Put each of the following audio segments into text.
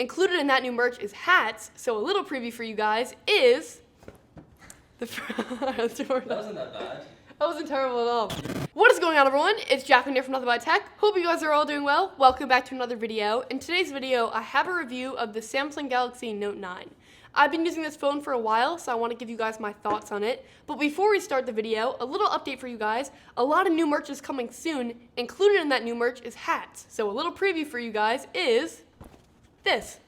Included in that new merch is hats, so a little preview for you guys is the That wasn't that bad. That wasn't terrible at all. What is going on, everyone? It's Jacqueline here from Nothing But Tech. Hope you guys are all doing well. Welcome back to another video. In today's video, I have a review of the Samsung Galaxy Note 9. I've been using this phone for a while, so I want to give you guys my thoughts on it. But before we start the video, a little update for you guys. A lot of new merch is coming soon. Included in that new merch is hats. So a little preview for you guys is this.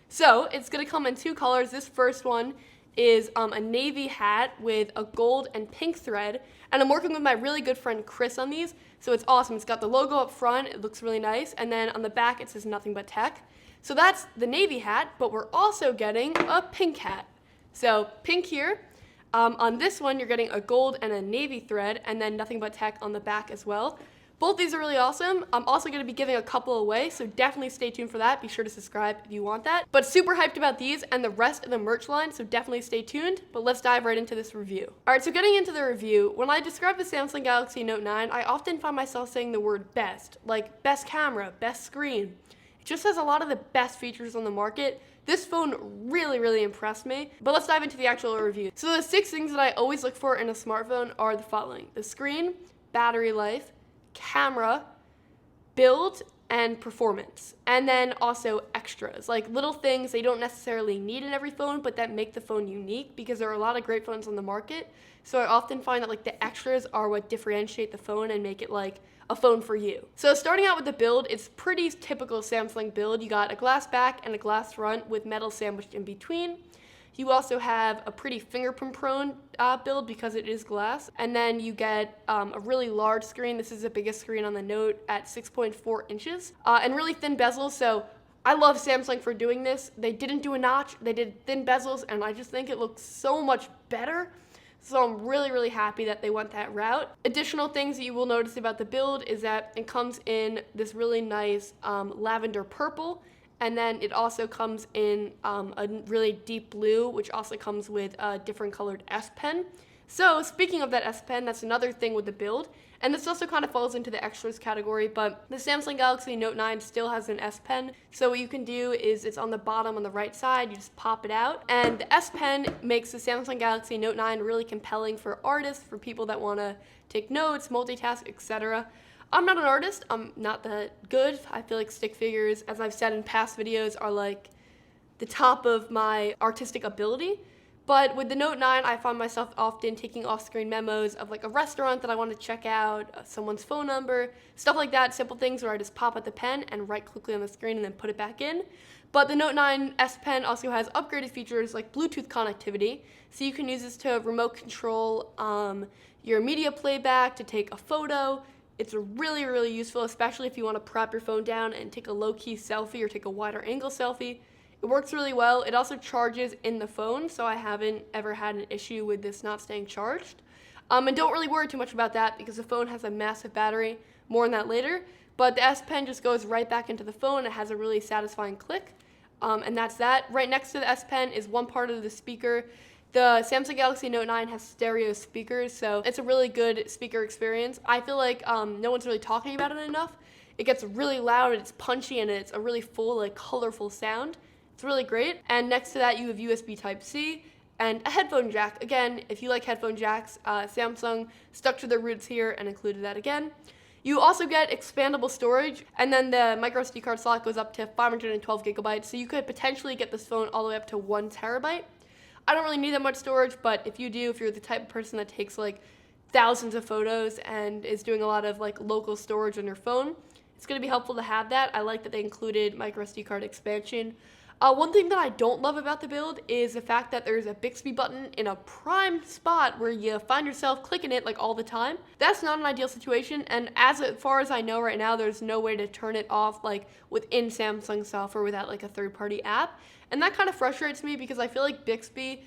So it's going to come in two colors. This first one is a navy hat with a gold and pink thread, and I'm working with my really good friend Chris on these, so it's awesome. It's got the logo up front, it looks really nice, and then on the back it says Nothing But Tech. So that's the navy hat, but we're also getting a pink hat. So pink here. On this one you're getting a gold and a navy thread, and then Nothing But Tech on the back as well. Both these are really awesome. I'm also going to be giving a couple away, so definitely stay tuned for that. Be sure to subscribe if you want that. But super hyped about these and the rest of the merch line, so definitely stay tuned. But let's dive right into this review. Alright, so getting into the review, when I describe the Samsung Galaxy Note 9, I often find myself saying the word best, like best camera, best screen. It just has a lot of the best features on the market. This phone really impressed me. But let's dive into the actual review. So the 6 things that I always look for in a smartphone are the following: the screen, battery life, camera, build, and performance. And then also extras, like little things they don't necessarily need in every phone, but that make the phone unique, because there are a lot of great phones on the market. So I often find that like the extras are what differentiate the phone and make it like a phone for you. So starting out with the build, it's pretty typical Samsung build. You got a glass back and a glass front with metal sandwiched in between. You also have a pretty fingerprint prone build because it is glass. And then you get a really large screen. This is the biggest screen on the Note at 6.4 inches. And really thin bezels, so I love Samsung for doing this. They didn't do a notch, they did thin bezels, and I just think it looks so much better. So I'm really happy that they went that route. Additional things that you will notice about the build is that it comes in this really nice lavender purple. And then it also comes in a really deep blue, which also comes with a different colored S Pen. So speaking of that S Pen, that's another thing with the build. And this also kind of falls into the extras category, but the Samsung Galaxy Note 9 still has an S Pen. So what you can do is it's on the bottom on the right side, you just pop it out. And the S Pen makes the Samsung Galaxy Note 9 really compelling for artists, for people that want to take notes, multitask, etc. I'm not an artist, I'm not that good. I feel like stick figures, as I've said in past videos, are like the top of my artistic ability. But with the Note 9, I find myself often taking off-screen memos of like a restaurant that I want to check out, someone's phone number, stuff like that, simple things where I just pop out the pen and write quickly on the screen and then put it back in. But the Note 9 S Pen also has upgraded features like Bluetooth connectivity, so you can use this to remote control your media playback, to take a photo. It's really useful, especially if you want to prop your phone down and take a low-key selfie or take a wider angle selfie. It works really well. It also charges in the phone, so I haven't ever had an issue with this not staying charged. And don't really worry too much about that because the phone has a massive battery. More on that later. But the S Pen just goes right back into the phone. It has a really satisfying click. And that's that. Right next to the S Pen is one part of the speaker. The Samsung Galaxy Note 9 has stereo speakers, so it's a really good speaker experience. I feel like no one's really talking about it enough. It gets really loud, it's punchy, and it's a really full, like, colorful sound. It's really great. And next to that, you have USB Type-C and a headphone jack. Again, if you like headphone jacks, Samsung stuck to their roots here and included that again. You also get expandable storage, and then the micro SD card slot goes up to 512 gigabytes, so you could potentially get this phone all the way up to 1 terabyte. I don't really need that much storage, but if you do, if you're the type of person that takes like thousands of photos and is doing a lot of like local storage on your phone, it's going to be helpful to have that. I like that they included micro SD card expansion. One thing that I don't love about the build is the fact that there's a Bixby button in a prime spot where you find yourself clicking it like all the time. That's not an ideal situation, and as far as I know right now, there's no way to turn it off like within Samsung software without like a third-party app. And that kind of frustrates me because I feel like Bixby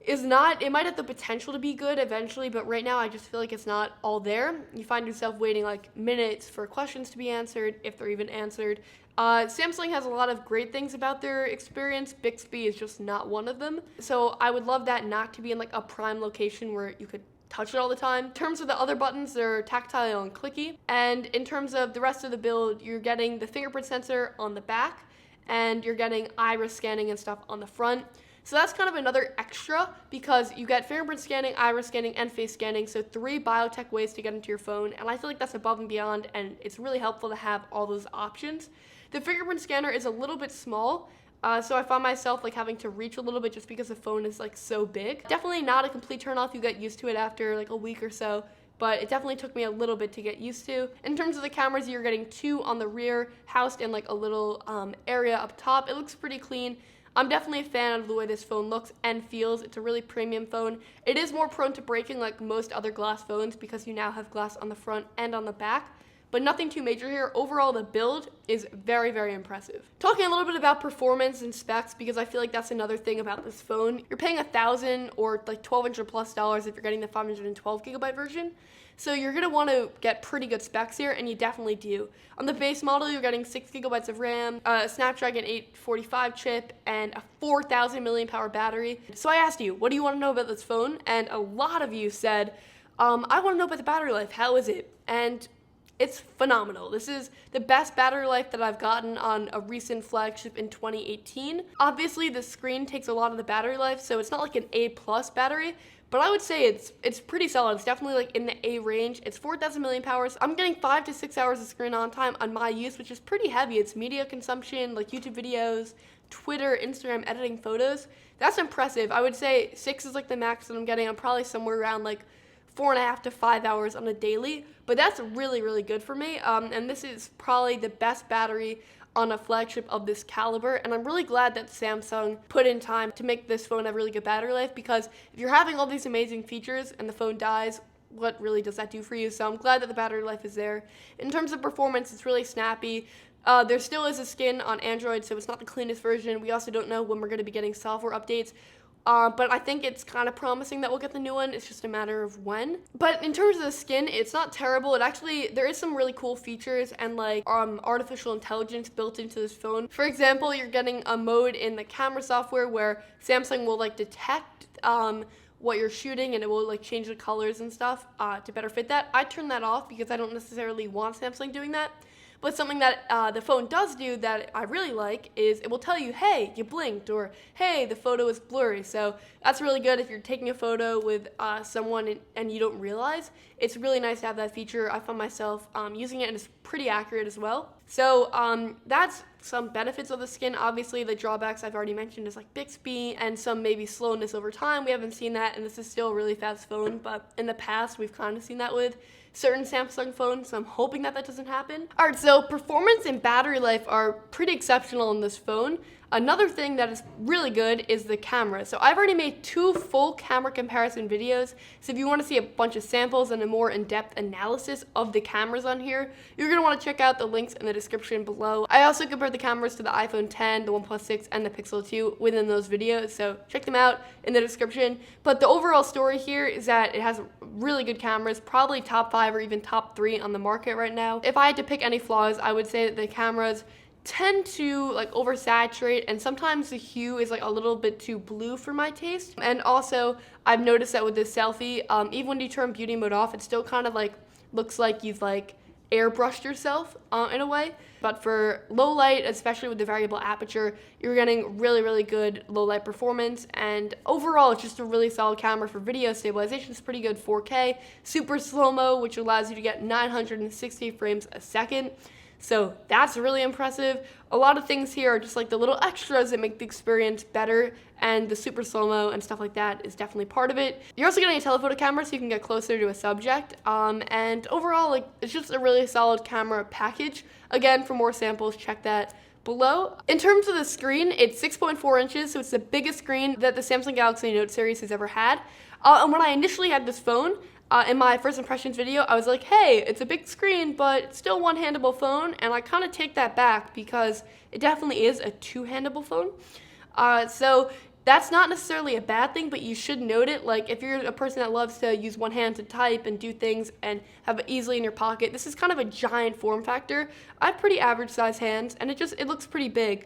is not, it might have the potential to be good eventually, but right now I just feel like it's not all there. You find yourself waiting like minutes for questions to be answered, if they're even answered. Samsung has a lot of great things about their experience. Bixby is just not one of them. So I would love that not to be in like a prime location where you could touch it all the time. In terms of the other buttons, they're tactile and clicky. And in terms of the rest of the build, you're getting the fingerprint sensor on the back, and you're getting iris scanning and stuff on the front. So that's kind of another extra because you get fingerprint scanning, iris scanning, and face scanning. So 3 biotech ways to get into your phone. And I feel like that's above and beyond, and it's really helpful to have all those options. The fingerprint scanner is a little bit small. So I found myself like having to reach a little bit just because the phone is like so big. Definitely not a complete turn off. You get used to it after like a week or so, but it definitely took me a little bit to get used to. In terms of the cameras, you're getting 2 on the rear, housed in like a little area up top. It looks pretty clean. I'm definitely a fan of the way this phone looks and feels. It's a really premium phone. It is more prone to breaking like most other glass phones because you now have glass on the front and on the back, but nothing too major here. Overall, the build is very, very impressive. Talking a little bit about performance and specs, because I feel like that's another thing about this phone. You're paying $1,000 or like $1,200 plus if you're getting the 512 gigabyte version. So you're gonna wanna get pretty good specs here, and you definitely do. On the base model, you're getting 6 gigabytes of RAM, a Snapdragon 845 chip, and a 4,000 milliamp hour battery. So I asked you, what do you wanna know about this phone? And a lot of you said, I wanna know about the battery life, how is it? And it's phenomenal. This is the best battery life that I've gotten on a recent flagship in 2018. Obviously, the screen takes a lot of the battery life, so it's not like an A+ battery, but I would say it's pretty solid. It's definitely like in the A range. It's 4,000 milliamp hours. I'm getting 5 to 6 hours of screen on time on my use, which is pretty heavy. It's media consumption, like YouTube videos, Twitter, Instagram, editing photos. That's impressive. I would say 6 is like the max that I'm getting. I'm probably somewhere around like 4.5 to 5 hours on a daily, but that's really, really good for me. And this is probably the best battery on a flagship of this caliber, and I'm really glad that Samsung put in time to make this phone have really good battery life, because if you're having all these amazing features and the phone dies, what really does that do for you? So I'm glad that the battery life is there. In terms of performance, it's really snappy. There still is a skin on Android, so it's not the cleanest version. We also don't know when we're going to be getting software updates. But I think it's kind of promising that we'll get the new one. It's just a matter of when. But in terms of the skin, it's not terrible. There is some really cool features and like artificial intelligence built into this phone. For example, you're getting a mode in the camera software where Samsung will like detect what you're shooting, and it will like change the colors and stuff to better fit that. I turn that off because I don't necessarily want Samsung doing that. But something that the phone does do that I really like is it will tell you, hey, you blinked, or hey, the photo is blurry. So that's really good if you're taking a photo with someone and you don't realize. It's really nice to have that feature. I found myself using it, and it's pretty accurate as well. So that's some benefits of the skin. Obviously, the drawbacks I've already mentioned is like Bixby and some maybe slowness over time. We haven't seen that, and this is still a really fast phone, but in the past, we've kind of seen that with certain Samsung phones, so I'm hoping that doesn't happen. All right, so performance and battery life are pretty exceptional in this phone. Another thing that is really good is the camera. So I've already made 2 full camera comparison videos. So if you want to see a bunch of samples and a more in-depth analysis of the cameras on here, you're going to want to check out the links in the description below. I also compared the cameras to the iPhone X, the OnePlus 6, and the Pixel 2 within those videos, so check them out in the description. But the overall story here is that it has really good cameras, probably top 5 or even top 3 on the market right now. If I had to pick any flaws, I would say that the cameras tend to like oversaturate, and sometimes the hue is like a little bit too blue for my taste. And also, I've noticed that with this selfie, even when you turn beauty mode off, it still kind of like looks like you've like airbrushed yourself in a way. But for low light, especially with the variable aperture, you're getting really, really good low light performance. And overall, it's just a really solid camera for video stabilization. It's pretty good 4K, super slow-mo, which allows you to get 960 frames a second. So that's really impressive. A lot of things here are just like the little extras that make the experience better, and the super slow-mo and stuff like that is definitely part of it. You're also getting a telephoto camera so you can get closer to a subject. And overall, like, it's just a really solid camera package. Again, for more samples, check that below. In terms of the screen, it's 6.4 inches, so it's the biggest screen that the Samsung Galaxy Note series has ever had. And when I initially had this phone, in my first impressions video, I was like, hey, it's a big screen, but it's still one-handable phone, and I kind of take that back because it definitely is a two-handable phone. So that's not necessarily a bad thing, but you should note it. Like, if you're a person that loves to use one hand to type and do things and have it easily in your pocket, this is kind of a giant form factor. I have pretty average size hands, and it looks pretty big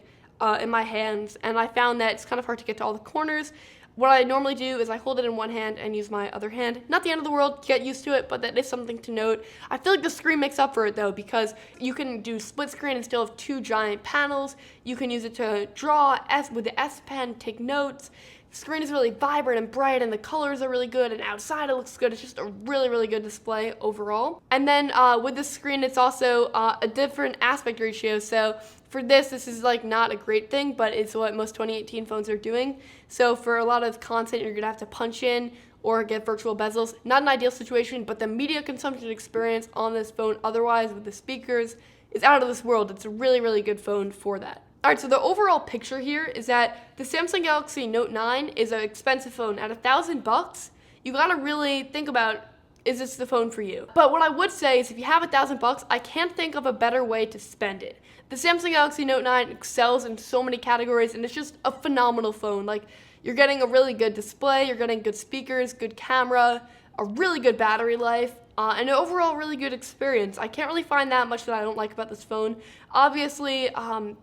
in my hands, and I found that it's kind of hard to get to all the corners. what I normally do is I hold it in one hand and use my other hand. Not the end of the world, get used to it, but that is something to note. I feel like the screen makes up for it though, because you can do split screen and still have two giant panels. You can use it to draw with the S Pen, take notes. The screen is really vibrant and bright, and the colors are really good, and outside it looks good. It's just a really, really good display overall. And then with the screen, it's also a different aspect ratio. So for this is like not a great thing, but it's what most 2018 phones are doing. So for a lot of content, you're gonna have to punch in or get virtual bezels. Not an ideal situation, but the media consumption experience on this phone otherwise with the speakers is out of this world. It's a really, really good phone for that. All right, so the overall picture here is that the Samsung Galaxy Note 9 is an expensive phone. At $1,000, you gotta really think about, is this the phone for you? But what I would say is if you have $1,000, I can't think of a better way to spend it. The Samsung Galaxy Note 9 excels in so many categories, and it's just a phenomenal phone. Like, you're getting a really good display, you're getting good speakers, good camera, a really good battery life, and an overall really good experience. I can't really find that much that I don't like about this phone. Obviously,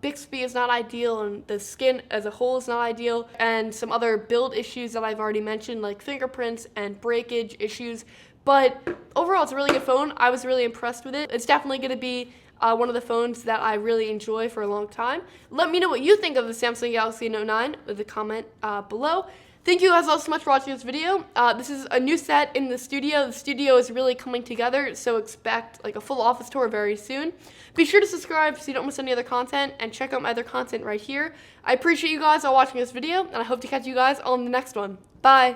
Bixby is not ideal, and the skin as a whole is not ideal, and some other build issues that I've already mentioned, like fingerprints and breakage issues. But overall, it's a really good phone. I was really impressed with it. It's definitely going to be one of the phones that I really enjoy for a long time. Let me know what you think of the Samsung Galaxy Note 9 with a comment below. Thank you guys all so much for watching this video. This is a new set in the studio. The studio is really coming together, so expect like a full office tour very soon. Be sure to subscribe so you don't miss any other content, and check out my other content right here. I appreciate you guys all watching this video, and I hope to catch you guys all in the next one. Bye!